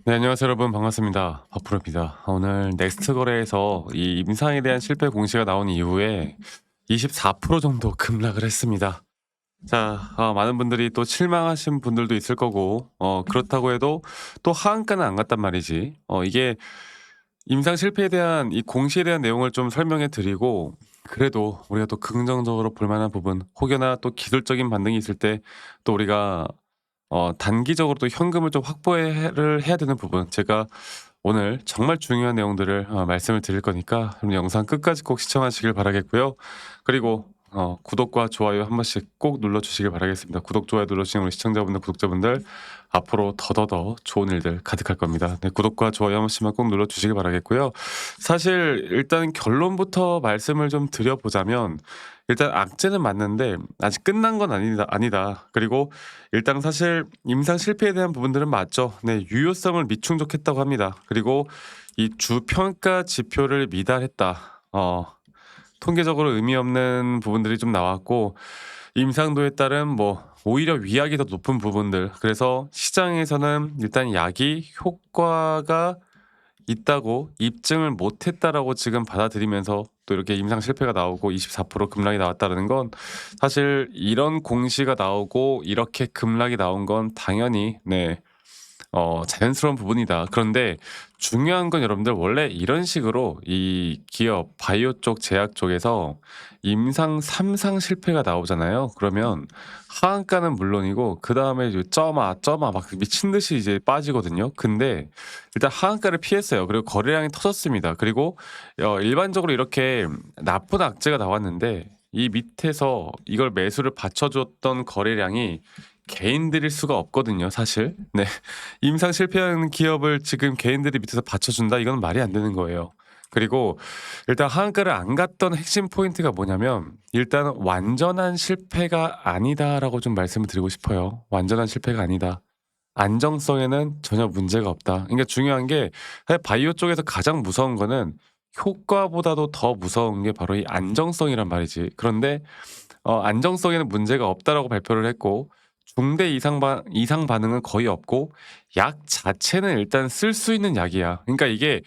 네, 안녕하세요 여러분. 반갑습니다. 박프로입니다. 오늘 넥스트 거래에서 이 임상에 대한 실패 공시가 나온 이후에 24% 정도 급락을 했습니다. 자, 많은 분들이 또 실망하신 분들도 있을 거고, 그렇다고 해도 또 하한가는 안 갔단 말이지. 이게 임상 실패에 대한 이 공시에 대한 내용을 좀 설명해 드리고, 그래도 우리가 또 긍정적으로 볼 만한 부분, 혹여나 또 기술적인 반등이 있을 때 또 우리가 단기적으로 또 현금을 좀 확보를 해야 되는 부분, 제가 오늘 정말 중요한 내용들을 말씀을 드릴 거니까 그럼 영상 끝까지 꼭 시청하시길 바라겠고요. 그리고 구독과 좋아요 한 번씩 꼭 눌러주시길 바라겠습니다. 구독, 좋아요 눌러주시는 우리 시청자분들, 구독자분들 앞으로 더더더 좋은 일들 가득할 겁니다. 네, 구독과 좋아요 한 번씩만 꼭 눌러주시길 바라겠고요. 사실 일단 결론부터 말씀을 좀 드려보자면, 일단 악재는 맞는데 아직 끝난 건 아니다. 그리고 일단 사실 임상 실패에 대한 부분들은 맞죠. 네, 유효성을 미충족했다고 합니다. 그리고 이 주평가 지표를 미달했다. 통계적으로 의미 없는 부분들이 좀 나왔고, 임상도에 따른 뭐 오히려 위약이 더 높은 부분들. 그래서 시장에서는 일단 약이 효과가 있다고 입증을 못했다라고 지금 받아들이면서 또 이렇게 임상 실패가 나오고 24% 급락이 나왔다는 건, 사실 이런 공시가 나오고 이렇게 급락이 나온 건 당연히 자연스러운 부분이다. 그런데 중요한 건 여러분들, 원래 이런 식으로 이 기업 바이오 쪽, 제약 쪽에서 임상 3상 실패가 나오잖아요. 그러면 하한가는 물론이고 그다음에 이제 쩌마 막 미친 듯이 이제 빠지거든요. 근데 일단 하한가를 피했어요. 그리고 거래량이 터졌습니다. 그리고 일반적으로 이렇게 나쁜 악재가 나왔는데 이 밑에서 이걸 매수를 받쳐줬던 거래량이 개인들일 수가 없거든요, 사실. 네. 임상 실패한 기업을 지금 개인들이 밑에서 받쳐준다? 이건 말이 안 되는 거예요. 그리고 일단 하한가를 안 갔던 핵심 포인트가 뭐냐면, 일단 완전한 실패가 아니다라고 좀 말씀을 드리고 싶어요. 완전한 실패가 아니다. 안정성에는 전혀 문제가 없다. 그러니까 중요한 게, 사실 바이오 쪽에서 가장 무서운 거는 효과보다도 더 무서운 게 바로 이 안정성이란 말이지. 그런데 안정성에는 문제가 없다라고 발표를 했고, 중대 이상 반응은 거의 없고, 약 자체는 일단 쓸 수 있는 약이야. 그러니까 이게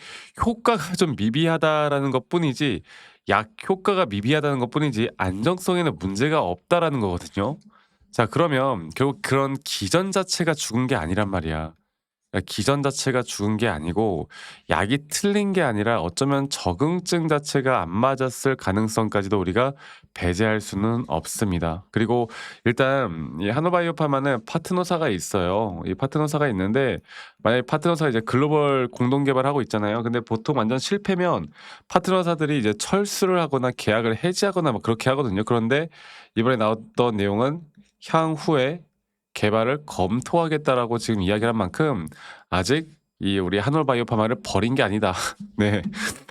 효과가 좀 미비하다라는 것뿐이지, 약 효과가 미비하다는 것뿐이지 안정성에는 문제가 없다라는 거거든요. 자, 그러면 결국 그런 기전 자체가 죽은 게 아니란 말이야. 그러니까 기전 자체가 죽은 게 아니고 약이 틀린 게 아니라 어쩌면 적응증 자체가 안 맞았을 가능성까지도 우리가 배제할 수는 없습니다. 그리고 일단 이 한호바이오파마는 파트너사가 있어요. 이 파트너사가 있는데, 만약에 파트너사가 이제 글로벌 공동 개발하고 있잖아요. 근데 보통 완전 실패면 파트너사들이 이제 철수를 하거나 계약을 해지하거나 뭐 그렇게 하거든요. 그런데 이번에 나왔던 내용은 향후에 개발을 검토하겠다라고 지금 이야기를 한 만큼, 아직 이 우리 한올바이오파마를 버린 게 아니다. 네.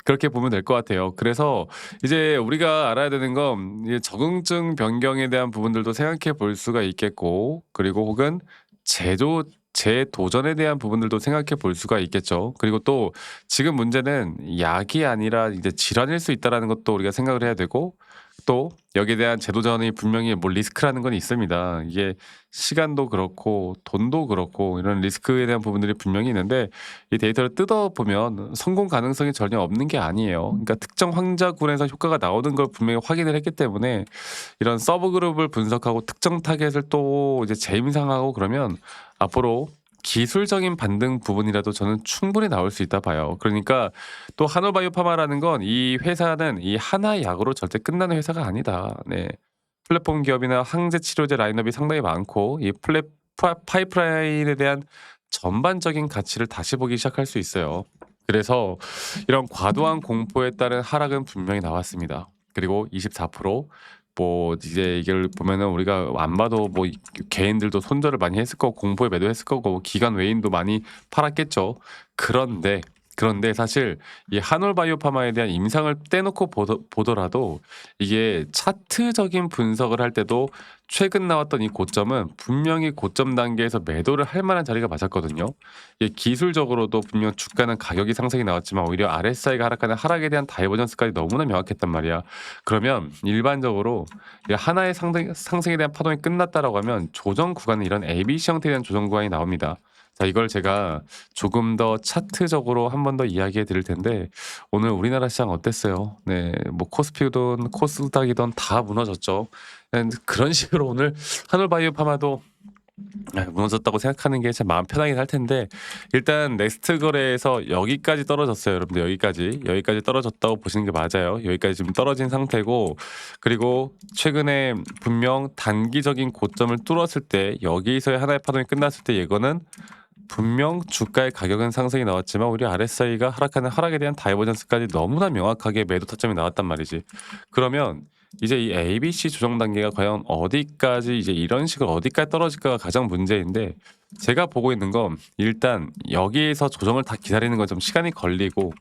그렇게 보면 될 것 같아요. 그래서 이제 우리가 알아야 되는 건, 이 적응증 변경에 대한 부분들도 생각해 볼 수가 있겠고, 그리고 혹은 재도전에 대한 부분들도 생각해 볼 수가 있겠죠. 그리고 또 지금 문제는 약이 아니라 이제 질환일 수 있다라는 것도 우리가 생각을 해야 되고, 또 여기에 대한 재도전이 분명히 뭐 리스크라는 건 있습니다. 이게 시간도 그렇고 돈도 그렇고 이런 리스크에 대한 부분들이 분명히 있는데, 이 데이터를 뜯어보면 성공 가능성이 전혀 없는 게 아니에요. 그러니까 특정 환자군에서 효과가 나오는 걸 분명히 확인을 했기 때문에, 이런 서브 그룹을 분석하고 특정 타겟을 또 이제 재임상하고 그러면 앞으로 기술적인 반등 부분이라도 저는 충분히 나올 수 있다 봐요. 그러니까 또 한올바이오파마라는 건, 이 회사는 이 하나의 약으로 절대 끝나는 회사가 아니다. 네. 플랫폼 기업이나 항체 치료제 라인업이 상당히 많고, 이 파이프라인에 대한 전반적인 가치를 다시 보기 시작할 수 있어요. 그래서 이런 과도한 공포에 따른 하락은 분명히 나왔습니다. 그리고 24%, 이제 이걸 보면은 우리가 안 봐도 뭐 개인들도 손절을 많이 했을 거고 공포에 매도했을 거고 기관 외인도 많이 팔았겠죠. 그런데 사실 이 한올바이오파마에 대한 임상을 떼놓고 보더라도, 이게 차트적인 분석을 할 때도 최근 나왔던 이 고점은 분명히 고점 단계에서 매도를 할 만한 자리가 맞았거든요. 이게 기술적으로도 분명 주가는 가격이 상승이 나왔지만 오히려 RSI가 하락하는 하락에 대한 다이버전스까지 너무나 명확했단 말이야. 그러면 일반적으로 이 하나의 상승에 대한 파동이 끝났다라고 하면 조정 구간은 이런 ABC 형태에 대한 조정 구간이 나옵니다. 자, 이걸 제가 조금 더 차트적으로 한 번 더 이야기해 드릴 텐데 오늘 우리나라 시장 어땠어요? 네. 뭐 코스피든 코스닥이든 다 무너졌죠. 그런 식으로 오늘 한올바이오 파마도 무너졌다고 생각하는 게 참 마음 편하긴 할 텐데 일단 넥스트 거래에서 여기까지 떨어졌어요. 여러분들 여기까지 떨어졌다고 보시는 게 맞아요. 여기까지 지금 떨어진 상태고 그리고 최근에 분명 단기적인 고점을 뚫었을 때 여기서의 하나의 파동이 끝났을 때 이거는 분명 주가의 가격은 상승이 나왔지만 우리 RSI가 하락하는 하락에 대한 다이버전스까지 너무나 명확하게 매도 타점이 나왔단 말이지. 그러면 이제 이 ABC 조정 단계가 과연 어디까지 이제 이런 식으로 어디까지 떨어질까가 가장 문제인데 제가 보고 있는 건 일단 여기에서 조정을 다 기다리는 건 좀 시간이 걸리고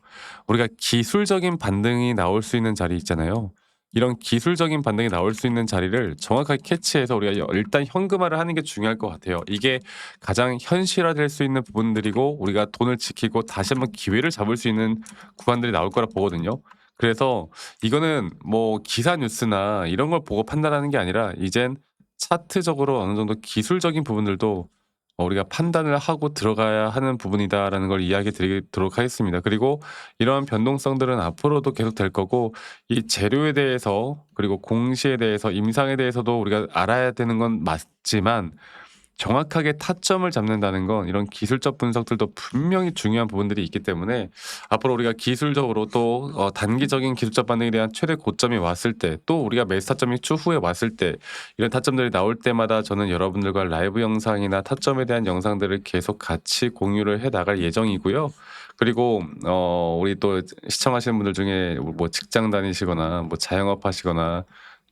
우리가 기술적인 반등이 나올 수 있는 자리 있잖아요. 이런 기술적인 반등이 나올 수 있는 자리를 정확하게 캐치해서 우리가 일단 현금화를 하는 게 중요할 것 같아요. 이게 가장 현실화될 수 있는 부분들이고 우리가 돈을 지키고 다시 한번 기회를 잡을 수 있는 구간들이 나올 거라 보거든요. 그래서 이거는 뭐 기사 뉴스나 이런 걸 보고 판단하는 게 아니라 이젠 차트적으로 어느 정도 기술적인 부분들도 우리가 판단을 하고 들어가야 하는 부분이다라는 걸 이야기 드리도록 하겠습니다. 그리고 이러한 변동성들은 앞으로도 계속 될 거고 이 재료에 대해서 그리고 공시에 대해서 임상에 대해서도 우리가 알아야 되는 건 맞지만 정확하게 타점을 잡는다는 건 이런 기술적 분석들도 분명히 중요한 부분들이 있기 때문에 앞으로 우리가 기술적으로 또 단기적인 기술적 반등에 대한 최대 고점이 왔을 때 또 우리가 매수 타점이 추후에 왔을 때 이런 타점들이 나올 때마다 저는 여러분들과 라이브 영상이나 타점에 대한 영상들을 계속 같이 공유를 해 나갈 예정이고요. 그리고 우리 또 시청하시는 분들 중에 뭐 직장 다니시거나 뭐 자영업 하시거나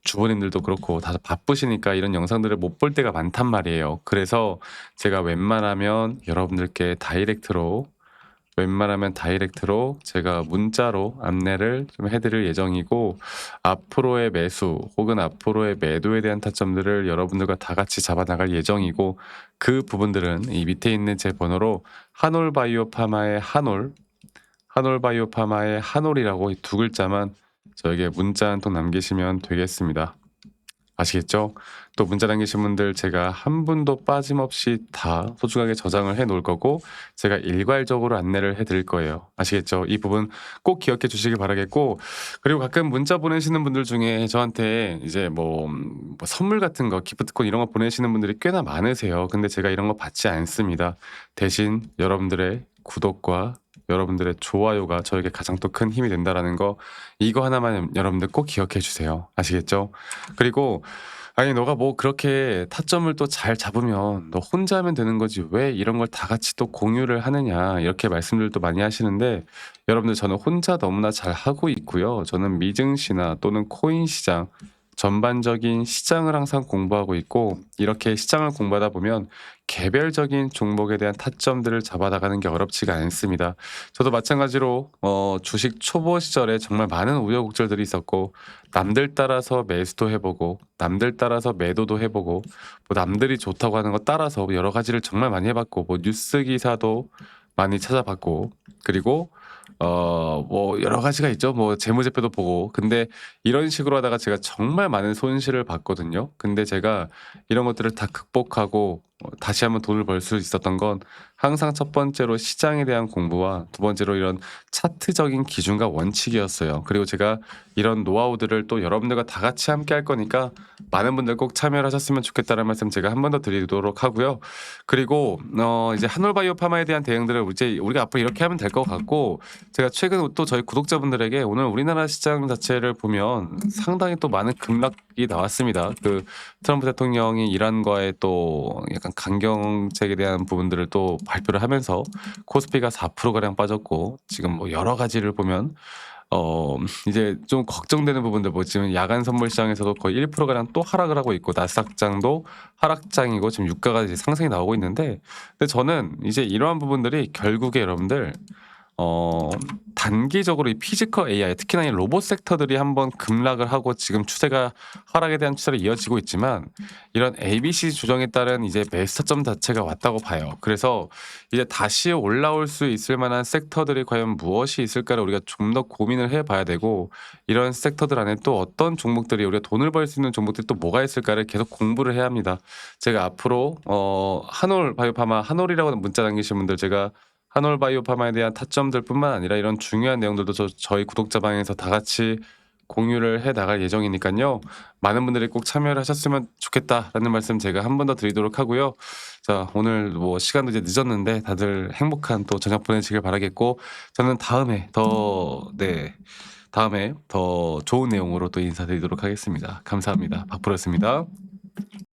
주부님들도 그렇고 다들 바쁘시니까 이런 영상들을 못 볼 때가 많단 말이에요. 그래서 제가 웬만하면 다이렉트로 제가 문자로 안내를 좀 해드릴 예정이고 앞으로의 매수 혹은 앞으로의 매도에 대한 타점들을 여러분들과 다 같이 잡아나갈 예정이고 그 부분들은 이 밑에 있는 제 번호로 한올바이오파마의 한올바이오파마의 한올이라고 이 두 글자만 저에게 문자 한 통 남기시면 되겠습니다. 아시겠죠? 또 문자 남기신 분들 제가 한 분도 빠짐없이 다 소중하게 저장을 해 놓을 거고 제가 일괄적으로 안내를 해 드릴 거예요. 아시겠죠? 이 부분 꼭 기억해 주시길 바라겠고 그리고 가끔 문자 보내시는 분들 중에 저한테 이제 뭐 선물 같은 거 기프트콘 이런 거 보내시는 분들이 꽤나 많으세요. 근데 제가 이런 거 받지 않습니다. 대신 여러분들의 구독과 여러분들의 좋아요가 저에게 가장 또 큰 힘이 된다라는 거 이거 하나만 여러분들 꼭 기억해 주세요. 아시겠죠? 그리고 아니 너가 뭐 그렇게 타점을 또 잘 잡으면 너 혼자 하면 되는 거지 왜 이런 걸 다 같이 또 공유를 하느냐 이렇게 말씀들도 많이 하시는데 여러분들 저는 혼자 너무나 잘 하고 있고요. 저는 미증시나 또는 코인 시장 전반적인 시장을 항상 공부하고 있고 이렇게 시장을 공부하다 보면 개별적인 종목에 대한 타점들을 잡아나가는 게 어렵지가 않습니다. 저도 마찬가지로 주식 초보 시절에 정말 많은 우여곡절들이 있었고 남들 따라서 매수도 해보고 남들 따라서 매도도 해보고 뭐 남들이 좋다고 하는 거 따라서 여러 가지를 정말 많이 해봤고 뭐 뉴스 기사도 많이 찾아봤고 그리고 뭐 여러 가지가 있죠. 뭐 재무제표도 보고. 근데 이런 식으로 하다가 제가 정말 많은 손실을 봤거든요. 근데 제가 이런 것들을 다 극복하고 다시 한번 돈을 벌 수 있었던 건 항상 첫 번째로 시장에 대한 공부와 두 번째로 이런 차트적인 기준과 원칙이었어요. 그리고 제가 이런 노하우들을 또 여러분들과 다 같이 함께 할 거니까 많은 분들 꼭 참여를 하셨으면 좋겠다는 말씀 제가 한 번 더 드리도록 하고요. 그리고 이제 한올바이오 파마에 대한 대응들을 이제 우리가 앞으로 이렇게 하면 될 것 같고 제가 최근 또 저희 구독자분들에게 오늘 우리나라 시장 자체를 보면 상당히 또 많은 급락이 나왔습니다. 그 트럼프 대통령이 이란과의 또 약간 강경책에 대한 부분들을 또 발표를 하면서 코스피가 4%가량 빠졌고 지금 뭐 여러 가지를 보면 이제 좀 걱정되는 부분들 뭐 지금 야간 선물 시장에서도 거의 1%가량 또 하락을 하고 있고 나스닥장도 하락장이고 지금 유가가 이제 상승이 나오고 있는데 근데 저는 이제 이러한 부분들이 결국에 여러분들 어 단기적으로 이 피지컬 AI 특히나 이 로봇 섹터들이 한번 급락을 하고 지금 추세가 하락에 대한 추세로 이어지고 있지만 이런 ABC 조정에 따른 이제 매스터점 자체가 왔다고 봐요. 그래서 이제 다시 올라올 수 있을 만한 섹터들이 과연 무엇이 있을까를 우리가 좀 더 고민을 해 봐야 되고 이런 섹터들 안에 또 어떤 종목들이 우리가 돈을 벌 수 있는 종목들이 또 뭐가 있을까를 계속 공부를 해야 합니다. 제가 앞으로 한올 바이오파마 한올이라고 문자 남기신 분들 제가 한올 바이오파마에 대한 타점들뿐만 아니라 이런 중요한 내용들도 저희 구독자 방에서 다 같이 공유를 해 나갈 예정이니까요. 많은 분들이 꼭 참여를 하셨으면 좋겠다라는 말씀 제가 한 번 더 드리도록 하고요. 자, 오늘 뭐 시간도 이제 늦었는데 다들 행복한 또 저녁 보내시길 바라겠고 저는 다음에 더 좋은 내용으로 또 인사드리도록 하겠습니다. 감사합니다. 박프로였습니다.